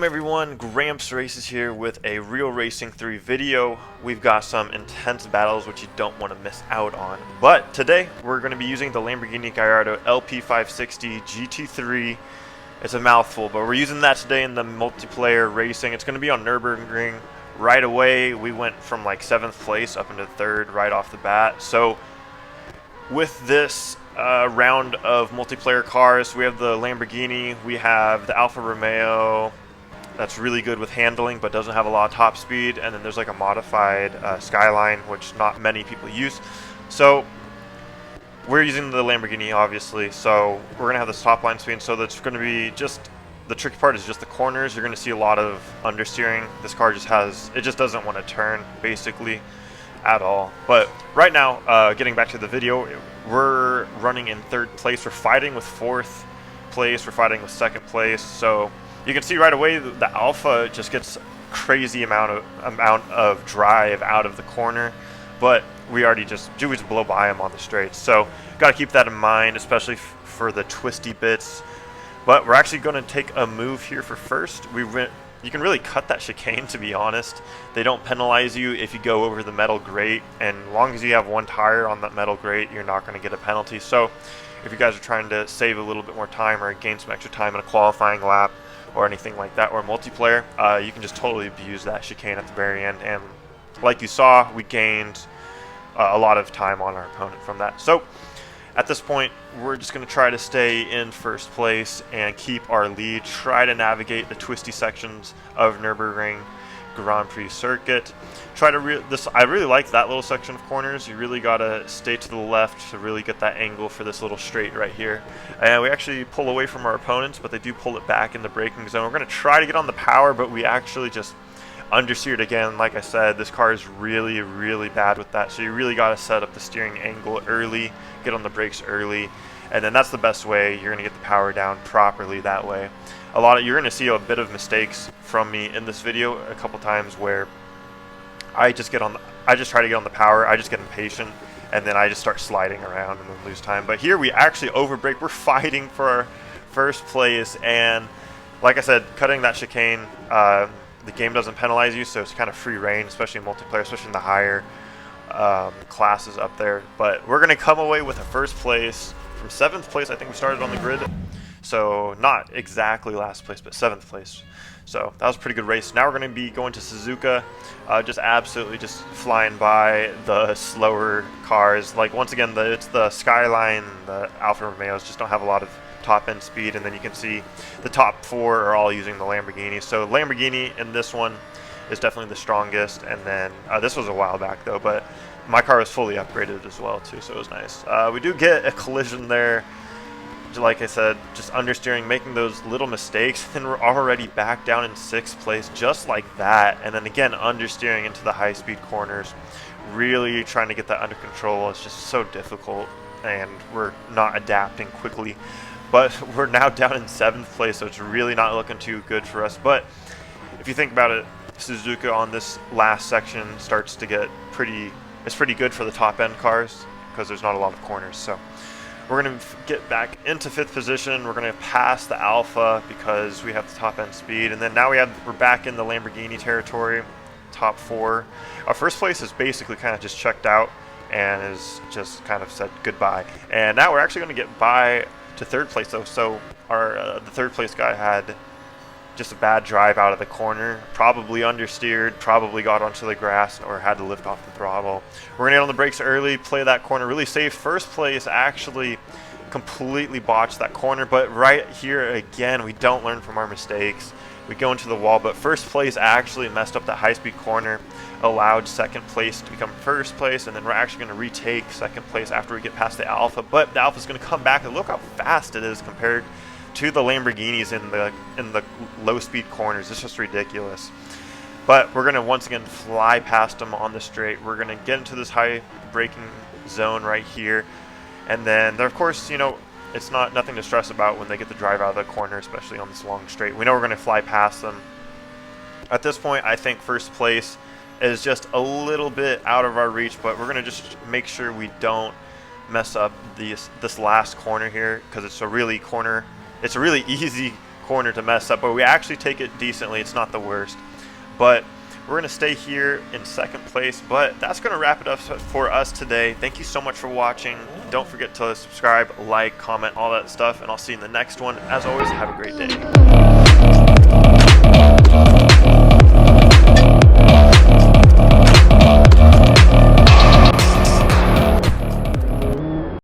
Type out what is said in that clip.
Welcome everyone, Gramps Races here with a Real Racing 3 video. We've got some intense battles which you don't want to miss out on. But today we're going to be using the Lamborghini Gallardo LP560 GT3. It's a mouthful, but we're using that today in the multiplayer racing. It's going to be on Nürburgring. Right away we went from like 7th place up into 3rd right off the bat. So with this round of multiplayer cars, we have the Lamborghini, we have the Alfa Romeo that's really good with handling but doesn't have a lot of top speed, and then there's like a modified Skyline which not many people use. So we're using the Lamborghini obviously, so we're gonna have this top line speed, so that's going to be just the tricky part is just the corners. You're going to see a lot of understeering. This car just doesn't want to turn basically at all. But right now, getting back to the video, we're running in 3rd place. We're fighting with 4th place. We're fighting with 2nd place. So you can see right away the Alpha just gets crazy amount of drive out of the corner, but we just blow by him on the straights. So got to keep that in mind, especially for the twisty bits. But we're actually going to take a move here for first. You can really cut that chicane, to be honest. They don't penalize you if you go over the metal grate, and as long as you have one tire on that metal grate, you're not going to get a penalty. So if you guys are trying to save a little bit more time or gain some extra time in a qualifying lap or anything like that, or multiplayer, you can just totally abuse that chicane at the very end. And like you saw, we gained a lot of time on our opponent from that. So at this point, we're just going to try to stay in 1st place and keep our lead, try to navigate the twisty sections of Nürburgring Grand Prix circuit. I really like that little section of corners. You really got to stay to the left to really get that angle for this little straight right here. And we actually pull away from our opponents, but they do pull it back in the braking zone. We're going to try to get on the power, but we actually just understeered again. Like I said, this car is really, really bad with that. So you really got to set up the steering angle early, get on the brakes early, and then that's the best way. You're going to get the power down properly that way. You're going to see a bit of mistakes from me in this video a couple times where I just try to get on the power, I just get impatient, and then I just start sliding around and then lose time. But here we actually overbrake. We're fighting for our 1st place, and like I said, cutting that chicane, the game doesn't penalize you, so it's kind of free reign, especially in multiplayer, especially in the higher classes up there. But we're going to come away with a 1st place. From 7th place, I think we started on the grid. So not exactly last place, but 7th place. So that was a pretty good race. Now we're going to be going to Suzuka, just absolutely just flying by the slower cars. Like once again, it's the Skyline, the Alfa Romeos just don't have a lot of top end speed, and then you can see the top 4 are all using the Lamborghini. So Lamborghini in this one is definitely the strongest, and then this was a while back though, but my car was fully upgraded as well too, so it was nice. We do get a collision there, like I said, just understeering, making those little mistakes, and we're already back down in 6th place just like that. And then again, understeering into the high speed corners, really trying to get that under control. It's just so difficult, and we're not adapting quickly. But we're now down in 7th place, so it's really not looking too good for us. But if you think about it, Suzuka on this last section starts to get it's pretty good for the top end cars because there's not a lot of corners. So we're going to get back into 5th position. We're going to pass the Alfa because we have the top end speed, and then now we're back in the Lamborghini territory, top 4. Our 1st place is basically kind of just checked out and is just kind of said goodbye. And now we're actually going to get by to 3rd place though. So the 3rd place guy had just a bad drive out of the corner, probably understeered, probably got onto the grass or had to lift off the throttle. We're gonna get on the brakes early, play that corner really safe. 1st place actually completely botched that corner, but right here again, we don't learn from our mistakes. We go into the wall, but 1st place actually messed up that high-speed corner, allowed 2nd place to become 1st place, and then we're actually going to retake 2nd place after we get past the Alfa. But the Alfa's going to come back, and look how fast it is compared to the Lamborghinis in the low-speed corners. It's just ridiculous. But we're going to once again fly past them on the straight. We're going to get into this high braking zone right here, and then of course, you know, it's nothing to stress about when they get the drive out of the corner, especially on this long straight. We know we're going to fly past them. At this point, I think 1st place is just a little bit out of our reach, but we're going to just make sure we don't mess up this last corner here, because it's a really easy corner to mess up, but we actually take it decently. It's not the worst. But we're going to stay here in second place, but that's going to wrap it up for us today. Thank you so much for watching. Don't forget to subscribe, like, comment, all that stuff, and I'll see you in the next one. As always, have a great day.